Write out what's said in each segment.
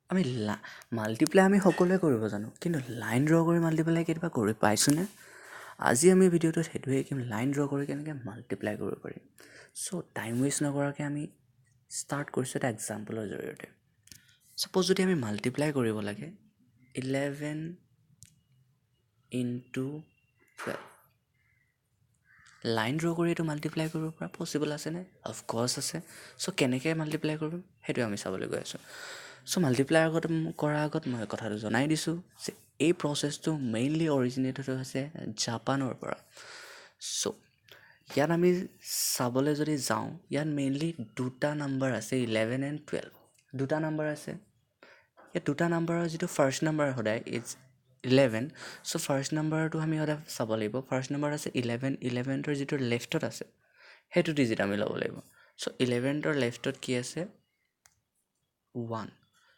আমি মাল্টিপ্লাই আমি সকলোৱে কৰিব জানো, কিন্তু লাইন ড্ৰ কৰি মাল্টিপ্লাই কেতিয়াবা কৰি পাইছোঁনে? আজি আমি ভিডিঅ'টোত সেইটোৱে শিকিম, লাইন ড্ৰ কৰি কেনেকৈ মাল্টিপ্লাই কৰিব পাৰি। চ' টাইম ৱেষ্ট নকৰাকৈ আমি ষ্টাৰ্ট কৰিছোঁ এটা এক্সাম্পলৰ জৰিয়তে। ছাপ'জ যদি আমি মাল্টিপ্লাই কৰিব লাগে 11 ইনটু 12, লাইন ড্ৰ কৰি এইটো মাল্টিপ্লাই কৰিব পৰা পচিবল আছেনে? অফক'ৰ্ছ আছে। চ' কেনেকৈ মাল্টিপ্লাই কৰিম সেইটোৱে আমি চাবলৈ গৈ আছোঁ। চ' মাল্টিপ্লাই কৰাৰ আগত মই কথাটো জনাই দিছোঁ যে এই প্ৰচেছটো মেইনলি অৰিজিনেট হৈছে জাপানৰ পৰা। চ' ইয়াত আমি চাবলৈ যদি যাওঁ, ইয়াত মেইনলি দুটা নাম্বাৰ আছে 11 এণ্ড 12, দুটা নাম্বাৰ আছে। ইয়াত দুটা নাম্বাৰৰ যিটো ফাৰ্ষ্ট নাম্বাৰ সদায় ইটছ 11, চ' ফাৰ্ষ্ট নাম্বাৰটো আমি সদায় চাব লাগিব। ফাৰ্ষ্ট নাম্বাৰ আছে 11ৰ যিটো লেফ্টত আছে সেইটো ডিজিট আমি ল'ব লাগিব। চ' 11ৰ লেফ্টত কি আছে? 1।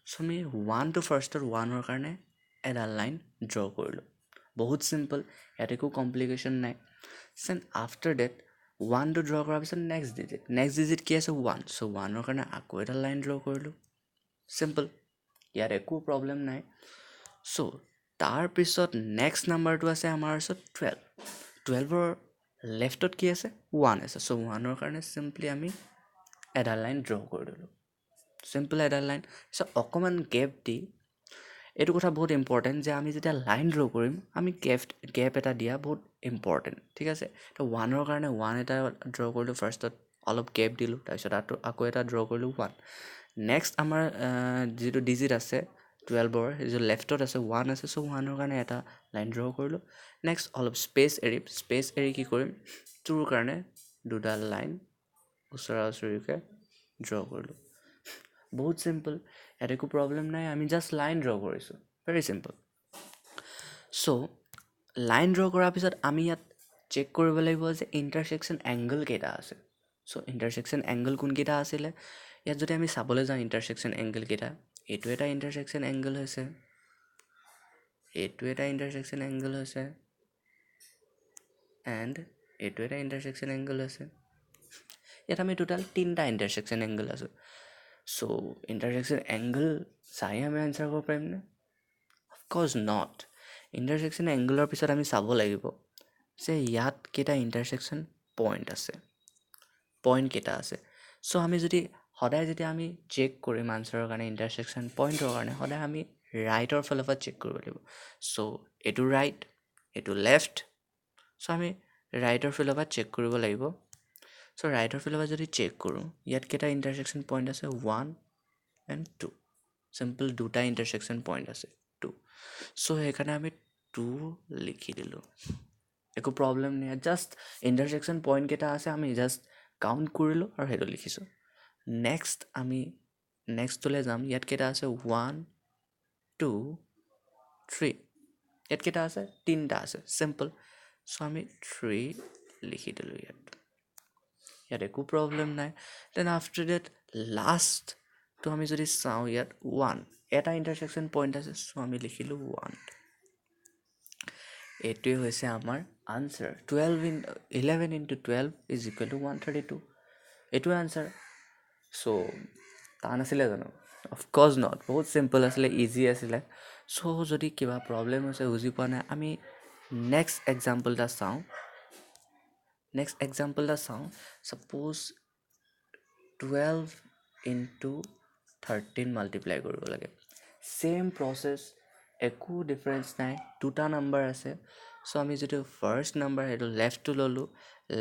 চ' আমি 1 টু ফাৰ্ষ্টত 1ৰ কাৰণে এডাল লাইন ড্ৰ কৰিলোঁ। বহুত চিম্পল, ইয়াত একো কমপ্লিকেশ্যন নাই। চেন আফটাৰ ডেট 1টো ড্ৰ কৰাৰ পিছত নেক্সট ডিজিট কি আছে? 1। চ' 1ৰ কাৰণে আকৌ এডাল লাইন ড্ৰ কৰিলোঁ। চিম্পল, ইয়াত একো প্ৰব্লেম নাই। চ' তাৰপিছত নেক্সট নাম্বাৰটো আছে আমাৰ ওচৰত 12ৰ লেফ্টত কি আছে? 1 আছে। চ' 1ৰ কাৰণে চিম্পলি আমি এডাল লাইন ড্ৰ কৰি দিলোঁ। চিম্পল এডাল লাইন। চ' অকণমান গেপ দি, এইটো কথা বহুত ইম্পৰ্টেণ্ট যে আমি যেতিয়া লাইন ড্ৰ কৰিম আমি গেপ এটা দিয়া বহুত ইম্পৰ্টেণ্ট, ঠিক আছে? তো 1ৰ কাৰণে 1 এটা ড্ৰ কৰিলোঁ ফাৰ্ষ্টত, অলপ গেপ দিলোঁ, তাৰপিছত আকৌ এটা ড্ৰ কৰিলোঁ 1। নেক্সট আমাৰ যিটো ডিজিট আছে 12ৰ যিটো লেফ্টত আছে 1 আছে, চ' 1ৰ কাৰণে এটা লাইন ড্ৰ কৰিলোঁ। নেক্সট অলপ স্পেচ এৰি কি কৰিম? 2ৰ কাৰণে দুডাল লাইন ওচৰা ওচৰিকৈ ড্ৰ কৰিলোঁ। বহুত চিম্পল, ইয়াত একো প্ৰব্লেম নাই, আমি জাষ্ট লাইন ড্ৰ কৰিছোঁ। Very simple. So' line draw কৰাৰ পিছত আমি ইয়াত চেক কৰিব লাগিব যে ইণ্টাৰছেকশ্যন এংগল কেইটা আছে। চ' ইণ্টাৰছেকশ্যন এংগল কোনকেইটা আছিলে? ইয়াত যদি আমি চাবলৈ যাওঁ ইণ্টাৰছেকশ্যন এংগল কেইটা, এইটো এটা ইণ্টাৰছেকশ্যন এংগল হৈছে, এইটো এটা ইণ্টাৰছেকশ্যন এংগল হৈছে, এণ্ড এইটো এটা ইণ্টাৰছেকশ্যন এংগল হৈছে। ইয়াত আমি টোটেল 3টা ইণ্টাৰছেকশ্যন এংগল আছে। চ' ইণ্টাৰছেকশ্যন এংগল চাই আমি আনচাৰ কৰিব পাৰিমনে? Of course not. ইণ্টাৰছেকশ্যন এংগলৰ পিছত আমি চাব লাগিব যে ইয়াত কেইটা ইণ্টাৰছেকশ্যন পইণ্ট কেইটা আছে। চ' আমি সদায় যেতিয়া আমি চেক কৰিম আনচাৰৰ কাৰণে ইণ্টাৰছেকশ্যন পইণ্টৰ কাৰণে, সদায় আমি ৰাইটৰ ফালৰ পৰা চেক কৰিব লাগিব। চ' এইটো ৰাইট, এইটো লেফ্ট। চ' আমি ৰাইটৰ ফালৰ পৰা চেক কৰিব লাগিব। চ' ৰাইটৰ ফালৰ পৰা যদি চেক কৰোঁ, ইয়াত কেইটা ইণ্টাৰছেকশ্যন পইণ্ট আছে? 1 এণ্ড 2। চিম্পল, দুটা ইণ্টাৰছেকশ্যন পইণ্ট আছে 2। চ' সেইকাৰণে আমি 2 লিখি দিলোঁ। একো প্ৰব্লেম নাই, জাষ্ট ইণ্টাৰছেকশ্যন পইণ্ট কেইটা আছে আমি জাষ্ট কাউণ্ট কৰিলোঁ আৰু সেইটো লিখিছোঁ। নেক্সট আমি নেক্সটলৈ যাম। ইয়াত কেইটা আছে? 1 2 3। ইয়াত কেইটা আছে? 3টা আছে। চিম্পল, চ' আমি 3 লিখি দিলোঁ ইয়াত একো প্ৰব্লেম নাই। দেন আফটাৰ ডেট লাষ্টটো আমি যদি চাওঁ, ইয়াত 1 এটা ইণ্টাৰছেকশ্যন পইণ্ট আছে, চ' আমি লিখিলোঁ 1। এইটোৱে হৈছে আমাৰ answer. 11 into 12 is equal to 132। এইটোৱে আনচাৰ। চ' টান আছিলে জানো? Of course not. বহুত চিম্পল আছিলে, ইজি আছিলে। চ' যদি কিবা প্ৰব্লেম হৈছে, বুজি পোৱা নাই, আমি নেক্সট এক্সাম্পল এটা চাওঁ। ছাপ'জ 12 ইনটু 13 মাল্টিপ্লাই কৰিব লাগে। ছেইম প্ৰচেছ, একো ডিফাৰেঞ্চ নাই, দুটা নাম্বাৰ আছে। চ' আমি যিটো ফাৰ্ষ্ট নাম্বাৰ সেইটো লেফ্টটো ল'লোঁ।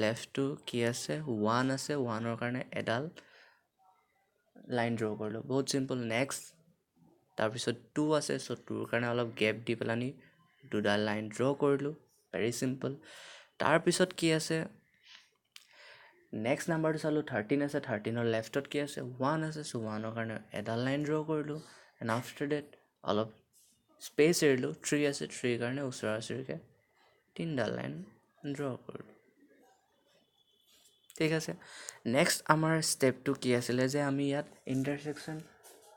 লেফ্টটো কি আছে? 1 আছে। 1ৰ কাৰণে এডাল লাইন ড্ৰ কৰিলোঁ। বহুত চিম্পল। নেক্সট তাৰপিছত 2 আছে, চ' 2ৰ কাৰণে অলপ গেপ দি পেলাই দুডাল লাইন ড্ৰ কৰিলোঁ। Very simple. তাৰপিছত কি আছে? নেক্সট নাম্বাৰটো চালোঁ, 13 আছে। 13ৰ লেফ্টত কি আছে? 1 আছে। চ' 1ৰ কাৰণে এডাল লাইন ড্ৰ কৰিলোঁ। এণ্ড আফটাৰ ডেট অলপ স্পেচ এৰিলোঁ। 3 আছে। 3ৰ কাৰণে ওচৰা ওচৰিকৈ 3ডাল লাইন ড্ৰ কৰিলোঁ। ঠিক আছে। নেক্সট আমাৰ ষ্টেপটো কি আছিলে যে আমি ইয়াত ইণ্টাৰছেকশ্যন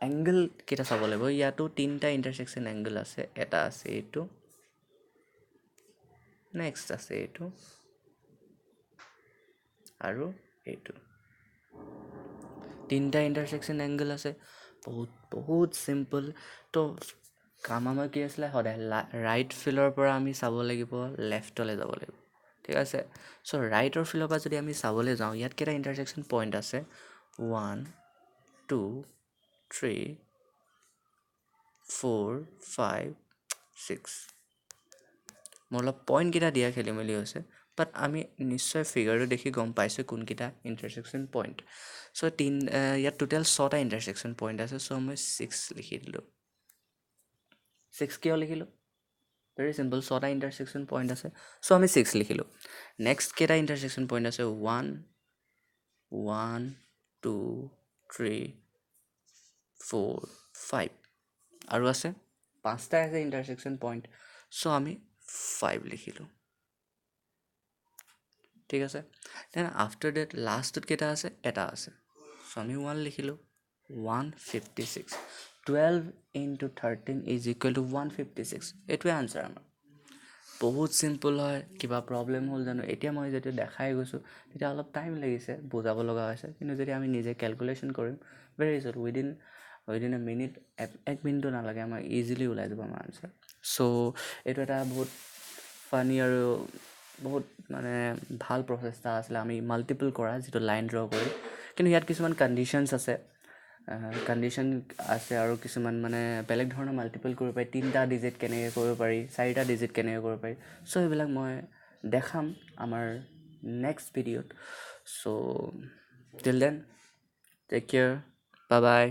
এংগল কেইটা চাব লাগিব। ইয়াতো 3টা ইণ্টাৰছেকশ্যন এংগল আছে। এটা আছে এইটো, নেক্সট আছে এইটো, আৰু এইটো। 3টা ইণ্টাৰছেকশ্যন এংগল আছে। বহুত বহুত চিম্পল। তো কাম আমাৰ কি আছিলে, সদায় ৰাইট ফিল্ডৰ পৰা আমি চাব লাগিব লেফ্টলৈ যাব লাগিব, ঠিক আছে। চ' ৰাইটৰ ফিল্ডৰ পৰা যদি আমি চাবলৈ যাওঁ, ইয়াত কেইটা ইণ্টাৰছেকশ্যন পইণ্ট আছে, 1 2 3 4 5 6। মোৰ অলপ পইণ্টকেইটা দিয়া খেলি মেলি হৈছে, বাট আমি নিশ্চয় ফিগাৰটো দেখি গম পাইছোঁ কোনকেইটা ইণ্টাৰছেকশ্যন পইণ্ট। চ' ইয়াত টোটেল 6টা ইণ্টাৰছেকশ্যন পইণ্ট আছে। চ' মই 6 লিখি দিলোঁ। 6 কিয় লিখিলোঁ? ভেৰি চিম্পল, 6টা ইণ্টাৰছেকশ্যন পইণ্ট আছে, চ' আমি 6 লিখিলোঁ। নেক্সট কেইটা ইণ্টাৰছেকশ্যন পইণ্ট আছে, 1 1 2 3 4 5, আৰু আছে 5টা আছে ইণ্টাৰছেকশ্যন পইণ্ট, চ' আমি 5 লিখিলোঁ, ঠিক আছে। দেন আফটাৰ ডেট লাষ্টটোত কেইটা আছে, এটা আছে, চ' আমি 1 লিখিলোঁ। 156, 12 × 13 = 156, এইটোৱে আনচাৰ আমাৰ। বহুত চিম্পল হয়। কিবা প্ৰব্লেম হ'ল জানো? এতিয়া মই যেতিয়া দেখাই গৈছোঁ তেতিয়া অলপ টাইম লাগিছে, বুজাব লগা হৈছে, কিন্তু যদি আমি নিজে কেলকুলেশ্যন কৰিম, very easy, within a minute, 1 মিনিটো নালাগে, আমাৰ ইজিলি ওলাই যাব আমাৰ আনচাৰ। চ' এইটো এটা বহুত ফানি আৰু বহুত মানে ভাল প্ৰচেষ্টা আছিলে আমি মাল্টিপল কৰা, যিটো লাইন ড্ৰ কৰি। কিন্তু ইয়াত কিছুমান কণ্ডিশ্যনছ আছে, আৰু কিছুমান মানে বেলেগ ধৰণৰ মাল্টিপল কৰিব পাৰি। 3টা ডিজিট কেনেকৈ কৰিব পাৰি, 4টা ডিজিট কেনেকৈ কৰিব পাৰি। চ' সেইবিলাক মই দেখাম আমাৰ নেক্সট ভিডিঅ'ত। So' till then, take care, bye বাই।